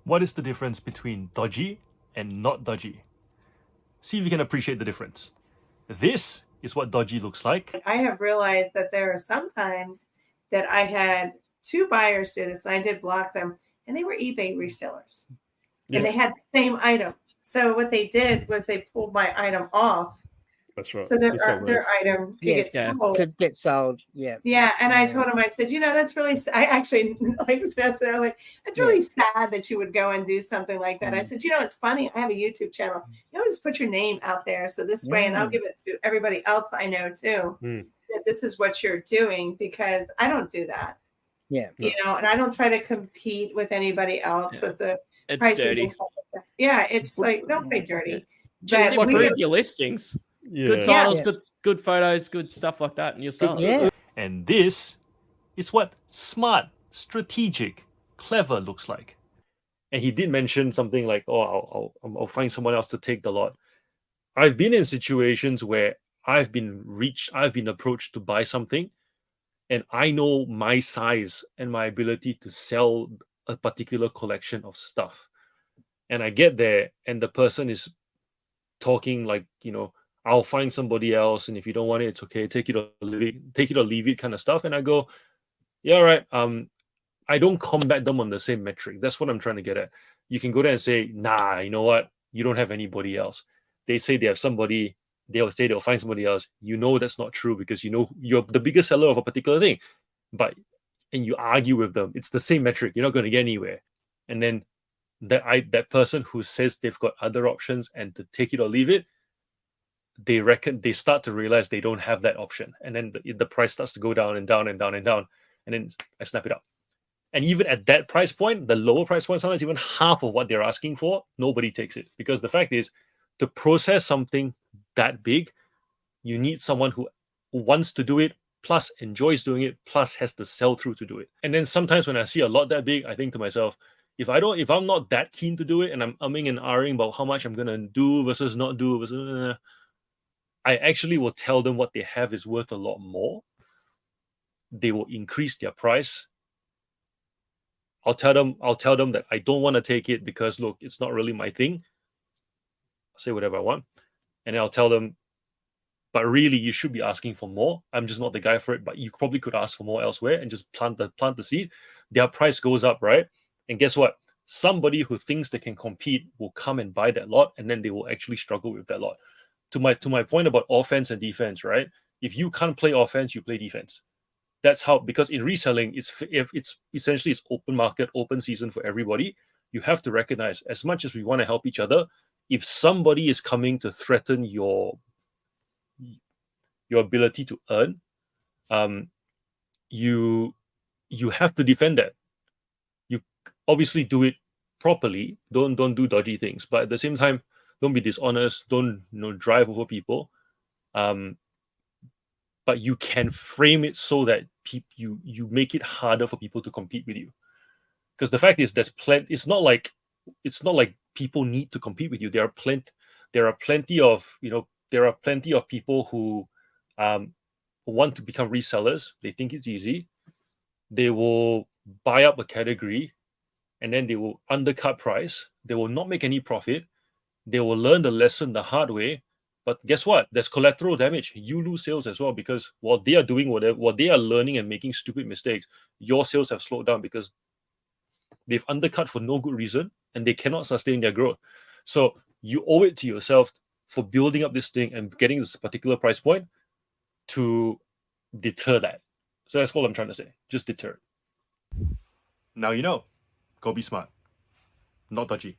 What is the difference between dodgy and not dodgy? See if you can appreciate the difference. This is what dodgy looks like. I have realized that there are some times that I had two buyers do this, and I did block them, and they were eBay resellers. Yeah. And they had the same item. So what they did was they pulled my item off. That's right. So their That's how it their works. item could Yes, get sold. could get sold. Yeah. Yeah, and I Yeah. told him, I said, that's really, I actually like that's like it's really sad that you would go and do something like that. I said, it's funny. I have a YouTube channel. Just put your name out there, so this way, and I'll give it to everybody else I know too. That this is what you're doing, because I don't do that. Yeah. And I don't try to compete with anybody else with the It's pricing dirty. and stuff like that. Yeah, it's like, don't play dirty. Just But improve your listings. Yeah. Good titles, good photos, good stuff like that, and you'll sell it. Yeah. And this is what smart, strategic, clever looks like. And he did mention something like, "Oh, I'll find someone else to take the lot." I've been in situations where I've been approached to buy something, and I know my size and my ability to sell a particular collection of stuff. And I get there, and the person is talking like, I'll find somebody else, and if you don't want it, it's okay. Take it or leave it, kind of stuff. And I go, yeah, all right. I don't combat them on the same metric. That's what I'm trying to get at. You can go there and say, nah, you know what? You don't have anybody else. They say they have somebody. They'll say they'll find somebody else. That's not true, because you're the biggest seller of a particular thing. And you argue with them. It's the same metric. You're not going to get anywhere. And then that person who says they've got other options and to take it or leave it, they start to realize they don't have that option. And then the price starts to go down and down and down and down. And then I snap it up. And even at that price point, the lower price point, sometimes even half of what they're asking for, nobody takes it. Because the fact is, to process something that big, you need someone who wants to do it, plus enjoys doing it, plus has the sell through to do it. And then sometimes when I see a lot that big, I think to myself, if I'm not that keen to do it, and I'm umming and ahhing about how much I'm gonna do versus not do, I actually will tell them what they have is worth a lot more. They will increase their price. I'll tell them that I don't want to take it because, look, it's not really my thing. I'll say whatever I want. And then I'll tell them, but really, you should be asking for more. I'm just not the guy for it, but you probably could ask for more elsewhere, and just plant the seed. Their price goes up, right? And guess what? Somebody who thinks they can compete will come and buy that lot, and then they will actually struggle with that lot. To my point about offense and defense, right? If you can't play offense, you play defense. That's how, because in reselling, it's essentially it's open market, open season for everybody. You have to recognize, as much as we want to help each other, if somebody is coming to threaten your ability to earn, you have to defend that. You obviously do it properly. Don't do dodgy things, but at the same time, don't be dishonest. Don't drive over people. But you can frame it so that you make it harder for people to compete with you. Because the fact is, it's not like people need to compete with you. There are plenty of people who want to become resellers. They think it's easy. They will buy up a category, and then they will undercut price. They will not make any profit. They will learn the lesson the hard way. But guess what? There's collateral damage. You lose sales as well, because while they are doing what they are learning and making stupid mistakes, your sales have slowed down because they've undercut for no good reason, and they cannot sustain their growth. So you owe it to yourself for building up this thing and getting this particular price point to deter that. So that's all I'm trying to say. Just deter. Now you know. Go be smart. Not dodgy.